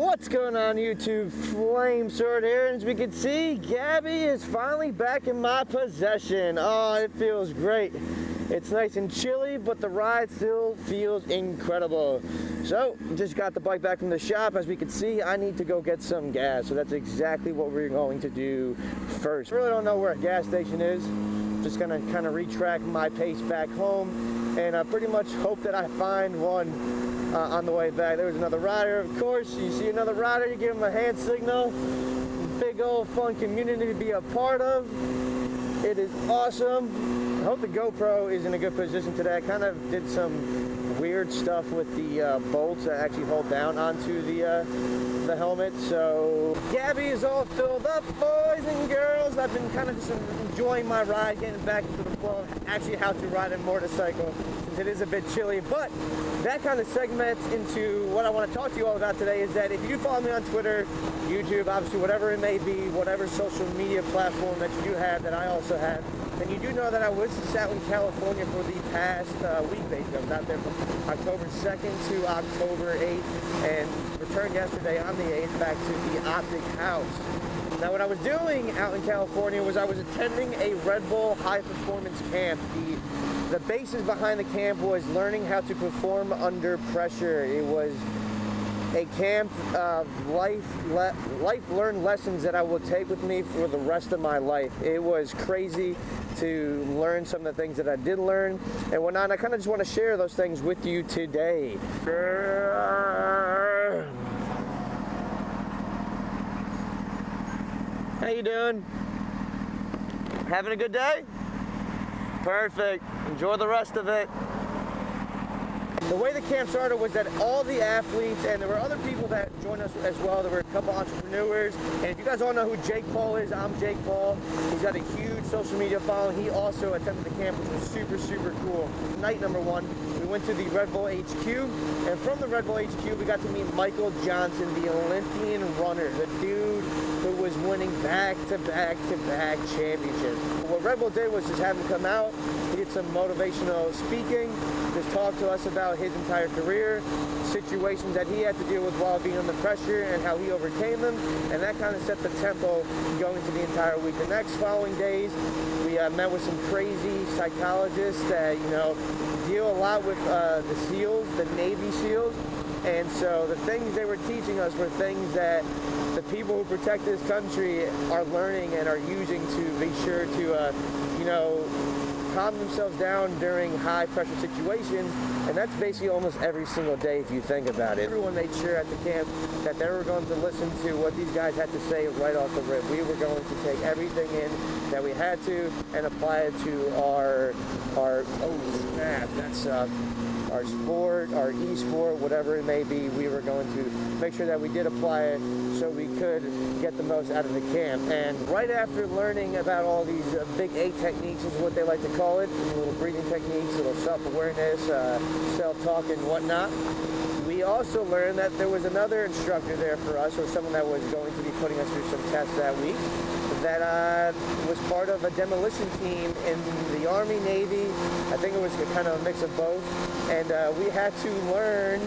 What's going on YouTube? Flamesword here, and as we can see, Gabby is finally back in my possession. Oh, it feels great. It's nice and chilly, but the ride still feels incredible. So, just got the bike back from the shop. As we can see, I need to go get some gas, so that's exactly what we're going to do first. I really don't know where a gas station is. Just gonna kind of retrack my pace back home, and pretty much hope that I find one on the way back. There was another rider, of course. You see another rider, you give him a hand signal. Big old fun community to be a part of. It is awesome. I hope the GoPro is in a good position today. I kind of did some weird stuff with the bolts that actually hold down onto the helmet. So Gabby is all filled up, boys and girls. I've been kind of just enjoying my ride, getting back into the flow, actually how to ride a motorcycle, since it is a bit chilly. But that kind of segments into what I want to talk to you all about today, is that if you follow me on Twitter, YouTube, obviously whatever it may be, whatever social media platform that you do have, that I also have, then you do know that I was out in California for the past week, basically. I was out there from October 2nd to October 8th, and returned yesterday on the 8th back to the Optic House. Now, what I was doing out in California was I was attending a Red Bull high performance camp. The basis behind the camp was learning how to perform under pressure. It was a camp of life-learned lessons that I will take with me for the rest of my life. It was crazy to learn some of the things that I did learn and whatnot. And I kind of just want to share those things with you today. How you doing? Having a good day? Perfect. Enjoy the rest of it. The way the camp started was that all the athletes, and there were other people that joined us as well. There were a couple entrepreneurs. And if you guys all know who Jake Paul is, I'm Jake Paul. He's got a huge social media following. He also attended the camp, which was super, super cool. Night number one, we went to the Red Bull HQ. And from the Red Bull HQ, we got to meet Michael Johnson, the Olympian runner, the dude who was winning back-to-back-to-back championships. What Red Bull did was just have him come out. He did some motivational speaking, just talk to us about his entire career, situations that he had to deal with while being under pressure and how he overcame them, and that kind of set the tempo going into the entire week. The next following days, we met with some crazy psychologists that, you know, deal a lot with the SEALs, the Navy SEALs, and so the things they were teaching us were things that the people who protect this country are learning and are using to be sure to, you know, calm themselves down during high pressure situations. And that's basically almost every single day if you think about it. Everyone made sure at the camp that they were going to listen to what these guys had to say right off the rip. We were going to take everything in that we had to and apply it to our oh snap, that sucked. Our sport, our e-sport, whatever it may be, we were going to make sure that we did apply it so we could get the most out of the camp. And right after learning about all these big 8 techniques is what they like to call it, little breathing techniques, little self-awareness, self-talk and whatnot, we also learned that there was another instructor there for us, or someone that was going to be putting us through some tests that week, that was part of a demolition team in the Army, Navy. I think it was kind of a mix of both. And we had to learn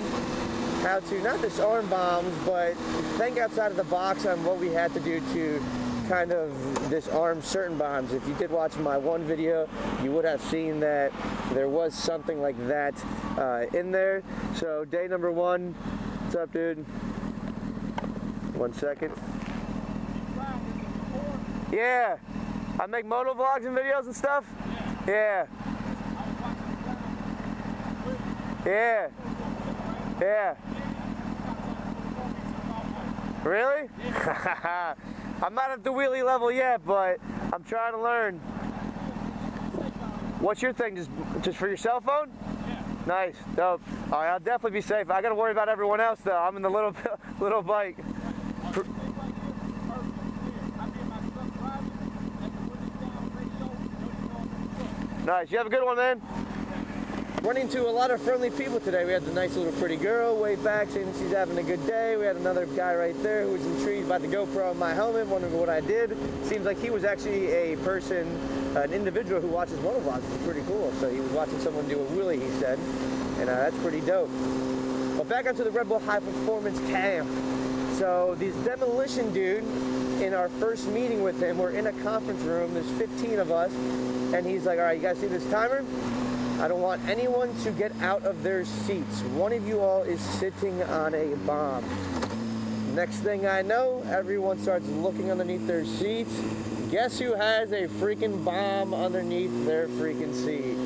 how to not disarm bombs, but think outside of the box on what we had to do to kind of disarm certain bombs. If you did watch my one video, you would have seen that there was something like that in there. So day number one, what's up, dude? 1 second. Yeah, I make moto vlogs and videos and stuff. Yeah. Yeah. Yeah. Really? I'm not at the wheelie level yet, but I'm trying to learn. What's your thing? Just for your cell phone? Yeah. Nice, dope. All right, I'll definitely be safe. I gotta worry about everyone else though. I'm in the little bike. Nice. You have a good one, man. Running into a lot of friendly people today. We had the nice little pretty girl way back saying that she's having a good day. We had another guy right there who was intrigued by the GoPro on my helmet, wondering what I did. Seems like he was actually a person, an individual who watches motovlogs, which is pretty cool. So he was watching someone do a wheelie, he said, and that's pretty dope. But back onto the Red Bull High Performance Camp. So these demolition dude, in our first meeting with him, we're in a conference room, there's 15 of us, and he's like, all right, you guys see this timer? I don't want anyone to get out of their seats. One of you all is sitting on a bomb. Next thing I know, everyone starts looking underneath their seats. Guess who has a freaking bomb underneath their freaking seat?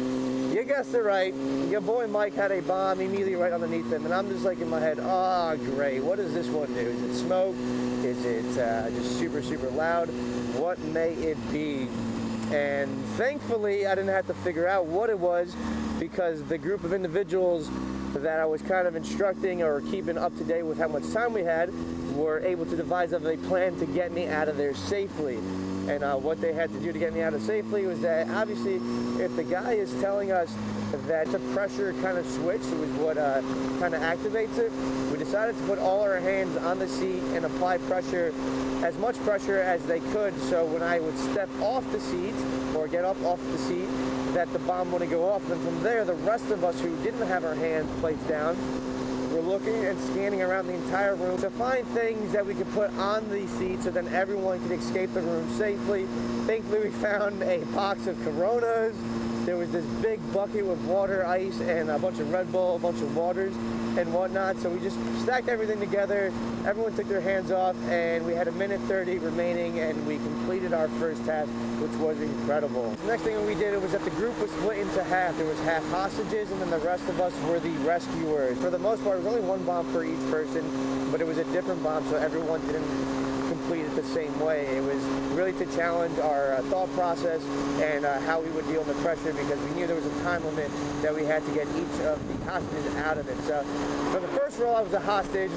You guessed it right. Your boy Mike had a bomb immediately right underneath him, and I'm just like in my head, oh great, what does this one do? Is it smoke? Is it just super, super loud? What may it be? And thankfully, I didn't have to figure out what it was, because the group of individuals that I was kind of instructing or keeping up to date with how much time we had were able to devise a plan to get me out of there safely. And what they had to do to get me out of safely was that, obviously, if the guy is telling us that the pressure kind of switch, it was what kind of activates it, we decided to put all our hands on the seat and apply pressure, as much pressure as they could, so when I would step off the seat or get up off the seat, that the bomb wouldn't go off. And from there, the rest of us who didn't have our hands placed down were looking and scanning around the entire room to find things that we could put on the seat so then everyone could escape the room safely. Thankfully, we found a box of Coronas. There was this big bucket with water, ice, and a bunch of Red Bull, a bunch of waters and whatnot. So we just stacked everything together. Everyone took their hands off, and we had 1:30 remaining, and we completed our first task, which was incredible. The next thing we did was that the group was split into half. There was half hostages, and then the rest of us were the rescuers. For the most part, it was only one bomb per each person, but it was a different bomb, so everyone didn't complete it the same way. It was really to challenge our thought process and how we would deal with the pressure, because we knew there was a time limit that we had to get each of the hostages out of it. So for the first role, I was a hostage,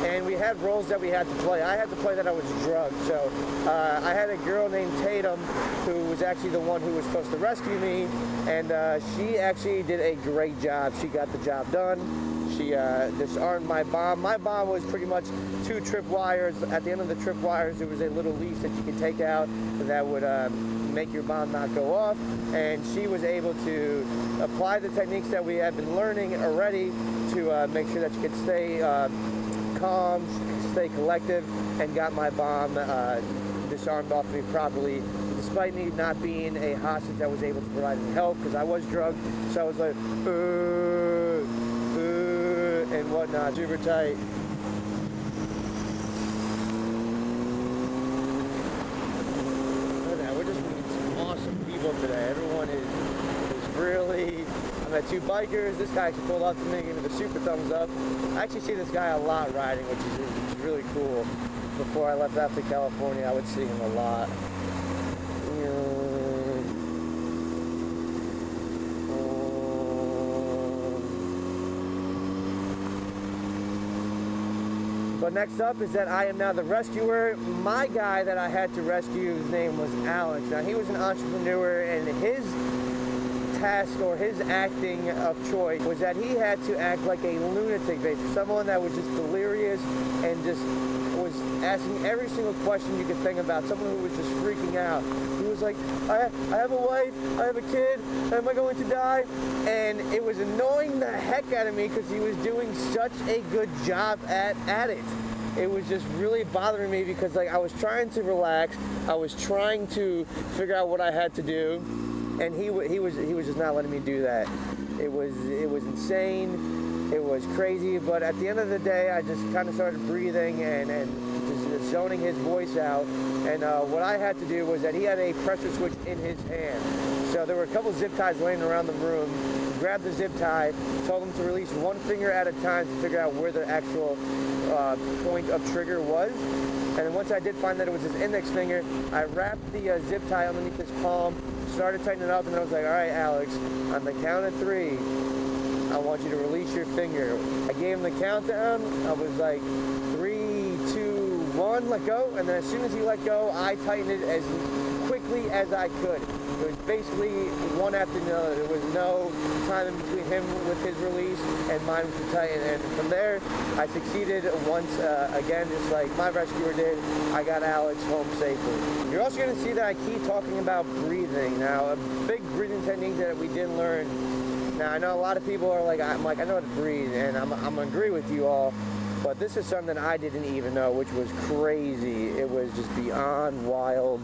and we had roles that we had to play. I had to play that I was drugged. So I had a girl named Tatum who was actually the one who was supposed to rescue me, and she actually did a great job. She got the job done. She disarmed my bomb. My bomb was pretty much 2 tripwires. At the end of the tripwires, there was a little leash that you could take out that would make your bomb not go off. And she was able to apply the techniques that we had been learning already to make sure that she could stay calm, stay collective, and got my bomb disarmed off me properly, despite me not being a hostage that was able to provide any help, because I was drugged. So I was like, and whatnot, super tight. We're just meeting some awesome people today. Everyone is really, I met 2 bikers. This guy actually pulled up to me, gave me the super thumbs up. I actually see this guy a lot riding, which is really cool. Before I left after California, I would see him a lot. But next up is that I am now the rescuer. My guy that I had to rescue, his name was Alex. Now, he was an entrepreneur, and his task or his acting of choice was that he had to act like a lunatic, basically. Someone that was just delirious and just was asking every single question you could think about. Someone who was just freaking out. He was like, I have a wife, I have a kid, am I going to die? And it was annoying the heck out of me, because he was doing such a good job at it. It was just really bothering me, because like I was trying to relax, I was trying to figure out what I had to do, and he was just not letting me do that. It was insane. It was crazy, but at the end of the day, I just kind of started breathing and just zoning his voice out. And what I had to do was that he had a pressure switch in his hand. So there were a couple zip ties laying around the room. Grabbed the zip tie, told him to release one finger at a time to figure out where the actual point of trigger was. And then once I did find that it was his index finger, I wrapped the zip tie underneath his palm, started tightening it up, and then I was like, all right, Alex, on the count of 3, I want you to release your finger. I gave him the countdown. I was like, 3, 2, 1, let go. And then as soon as he let go, I tightened it as quickly as I could. It was basically one after another. There was no time in between him with his release and mine with the tighten. And from there, I succeeded once again, just like my rescuer did. I got Alex home safely. You're also going to see that I keep talking about breathing. Now, a big breathing technique that we did learn. Now, I know a lot of people are like, I know how to breathe, and I'm going to agree with you all. But this is something I didn't even know, which was crazy. It was just beyond wild.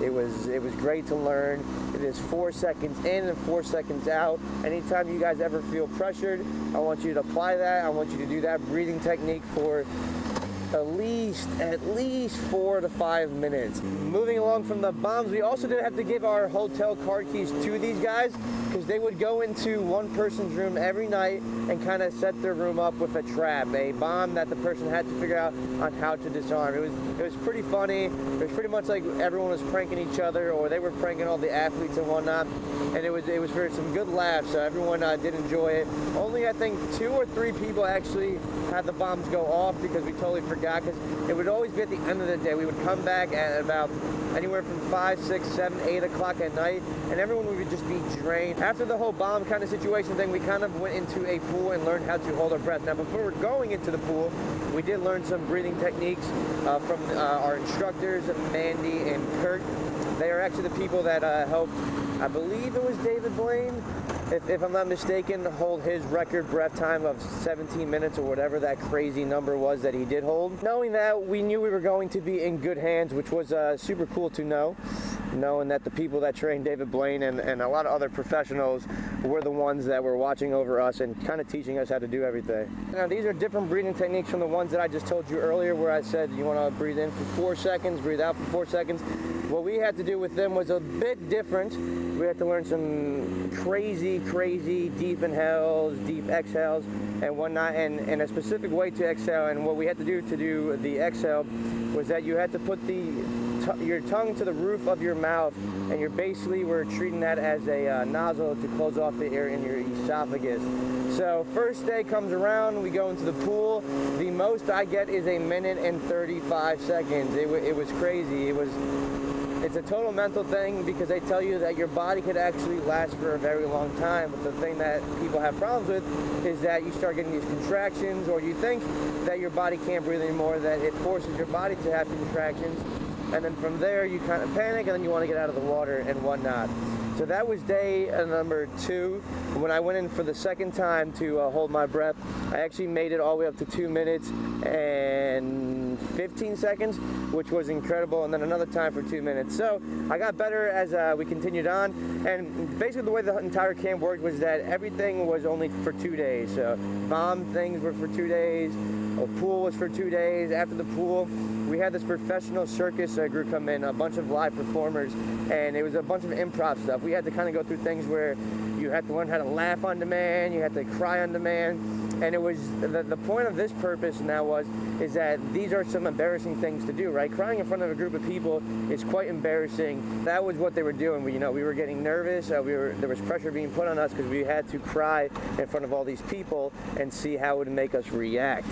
It was great to learn. It is 4 seconds in and 4 seconds out. Anytime you guys ever feel pressured, I want you to apply that. I want you to do that breathing technique for at least 4 to 5 minutes. Moving along from the bombs, we also did have to give our hotel car keys to these guys because they would go into one person's room every night and kind of set their room up with a trap, a bomb that the person had to figure out on how to disarm. It was pretty funny. It was pretty much like everyone was pranking each other, or they were pranking all the athletes and whatnot. And it was for some good laughs, so everyone did enjoy it. Only I think 2 or 3 people actually had the bombs go off because we totally forgot, because it would always be at the end of the day. We would come back at about anywhere from 5, 6, 7, 8 o'clock at night, and everyone would just be drained. After the whole bomb kind of situation thing, we kind of went into a pool and learned how to hold our breath. Now, before we're going into the pool, we did learn some breathing techniques from our instructors, Mandy and Kurt. They are actually the people that helped, I believe it was David Blaine, if I'm not mistaken, hold his record breath time of 17 minutes or whatever that crazy number was that he did hold. Knowing that, we knew we were going to be in good hands, which was super cool to know. Knowing that the people that trained David Blaine and a lot of other professionals were the ones that were watching over us and kind of teaching us how to do everything. Now, these are different breathing techniques from the ones that I just told you earlier, where I said you want to breathe in for 4 seconds, breathe out for 4 seconds. What we had to do with them was a bit different. We had to learn some crazy deep inhales, deep exhales, and whatnot, and a specific way to exhale. And what we had to do the exhale was that you had to put your tongue to the roof of your mouth, and you're basically, we're treating that as a nozzle to close off the air in your esophagus. So first day comes around, we go into the pool. The most I get is 1 minute and 35 seconds. It was crazy. It's a total mental thing, because they tell you that your body could actually last for a very long time. But the thing that people have problems with is that you start getting these contractions, or you think that your body can't breathe anymore, that it forces your body to have contractions. And then from there, you kind of panic, and then you want to get out of the water and whatnot. So that was day number 2. When I went in for the second time to hold my breath, I actually made it all the way up to 2 minutes and 15 seconds, which was incredible, and then another time for 2 minutes. So I got better as we continued on, and basically the way the entire camp worked was that everything was only for 2 days. So bomb things were for 2 days, a pool was for 2 days. After the pool, we had this professional circus group come in, a bunch of live performers, and it was a bunch of improv stuff. We had to kind of go through things where you had to learn how to laugh on demand, you had to cry on demand, and it was, the point of this purpose now is that these are some embarrassing things to do, right? Crying in front of a group of people is quite embarrassing. That was what they were doing. We were getting nervous, there was pressure being put on us because we had to cry in front of all these people and see how it would make us react.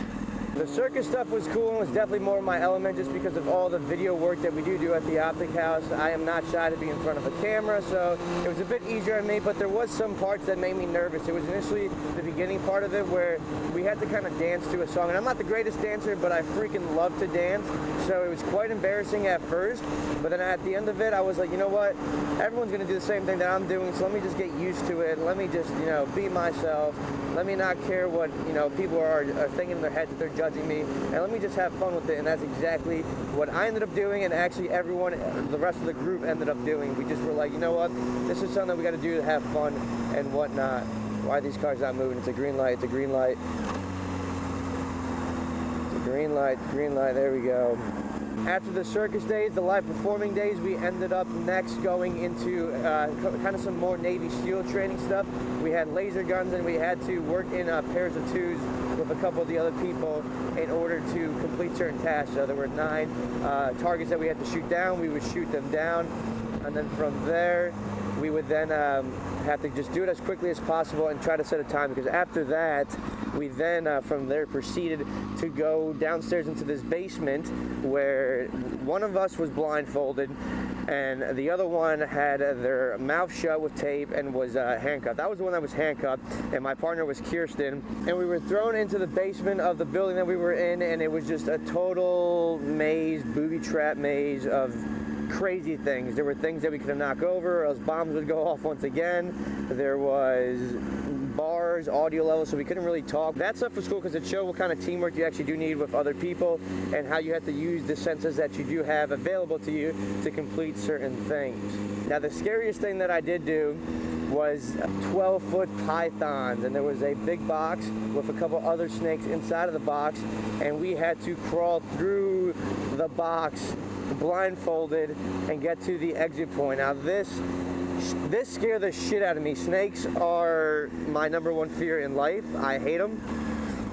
The circus stuff was cool and was definitely more my element, just because of all the video work that we do at the Optic House. I am not shy to be in front of a camera, so it was a bit easier on me, but there was some parts that made me nervous. It was initially the beginning part of it where we had to kind of dance to a song, and I'm not the greatest dancer, but I freaking love to dance, so it was quite embarrassing at first, but then at the end of it, I was like, you know what, everyone's going to do the same thing that I'm doing, so let me just get used to it, let me just, be myself, let me not care what, people are thinking in their heads that they're judging me, and let me just have fun with it. And that's exactly what I ended up doing, and actually everyone, the rest of the group ended up doing. We just were like, you know what, this is something we got to do to have fun and whatnot. Why are these cars not moving? It's a green light, it's a green light. It's a green light, there we go. After the circus days, the live performing days, we ended up next going into kind of some more Navy SEAL training stuff. We had laser guns, and we had to work in pairs of 2s with a couple of the other people in order to complete certain tasks. So there were 9 targets that we had to shoot down. We would shoot them down, and then from there, we would then have to just do it as quickly as possible and try to set a time, because after that, we then from there proceeded to go downstairs into this basement where one of us was blindfolded and the other one had their mouth shut with tape and was handcuffed. I was the one that was handcuffed, and my partner was Kirsten, and we were thrown into the basement of the building that we were in, and it was just a total maze, booby trap maze of crazy things. There were things that we could knock over, or else bombs would go off once again. There was bars, audio levels, so we couldn't really talk. That stuff was cool because it showed what kind of teamwork you actually do need with other people and how you have to use the senses that you do have available to you to complete certain things. Now, the scariest thing that I did do was 12-foot pythons, and there was a big box with a couple other snakes inside of the box, and we had to crawl through the box blindfolded and get to the exit point. Now this scared the shit out of me. Snakes are my #1 fear in life. I hate them.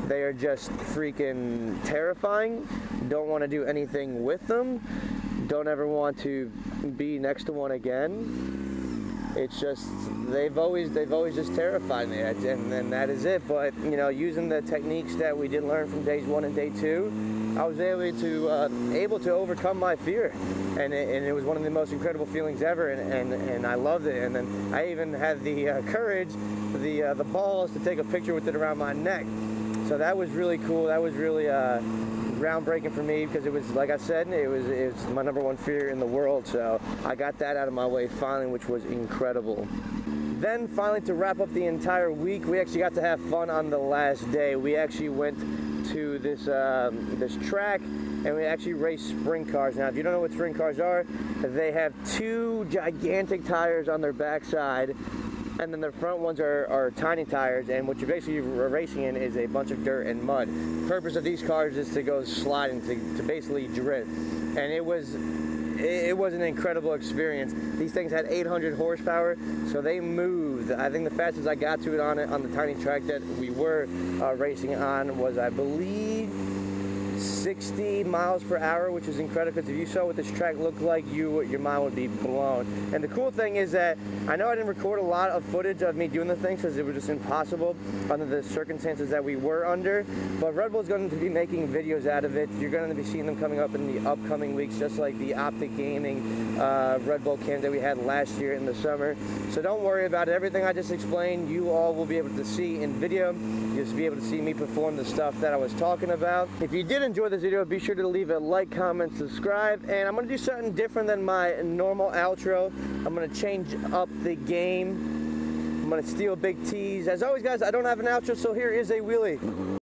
They are just freaking terrifying. Don't want to do anything with them. Don't ever want to be next to one again. It's just, they've always just terrified me, and that is it. But, you know, using the techniques that we did learn from days 1 and day 2, I was able to overcome my fear, and it was one of the most incredible feelings ever, and I loved it. And then I even had the courage, the balls to take a picture with it around my neck. So that was really cool. That was really groundbreaking for me, because it was, like I said, it was my #1 fear in the world. So I got that out of my way finally, which was incredible. Then finally, to wrap up the entire week, we actually got to have fun on the last day. We actually went to this track, and we actually raced sprint cars. Now, if you don't know what sprint cars are, they have 2 gigantic tires on their backside, and then the front ones are tiny tires, and what you're basically racing in is a bunch of dirt and mud. The purpose of these cars is to go sliding, to basically drift, and it was an incredible experience. These things had 800 horsepower, so they moved. I think the fastest I got to it on the tiny track that we were racing on was, I believe, 60 miles per hour, which is incredible, because if you saw what this track looked like, your mind would be blown. And the cool thing is that I know I didn't record a lot of footage of me doing the things because it was just impossible under the circumstances that we were under, but Red Bull is going to be making videos out of it. You're going to be seeing them coming up in the upcoming weeks, just like the Optic Gaming Red Bull camp that we had last year in the summer. So don't worry about it. Everything I just explained, you all will be able to see in video. You'll just be able to see me perform the stuff that I was talking about. If you did enjoy this video, be sure to leave a like, comment, subscribe, and I'm going to do something different than my normal outro. I'm going to change up the game. I'm going to steal Big T's. As always, guys, I don't have an outro, so here is a wheelie.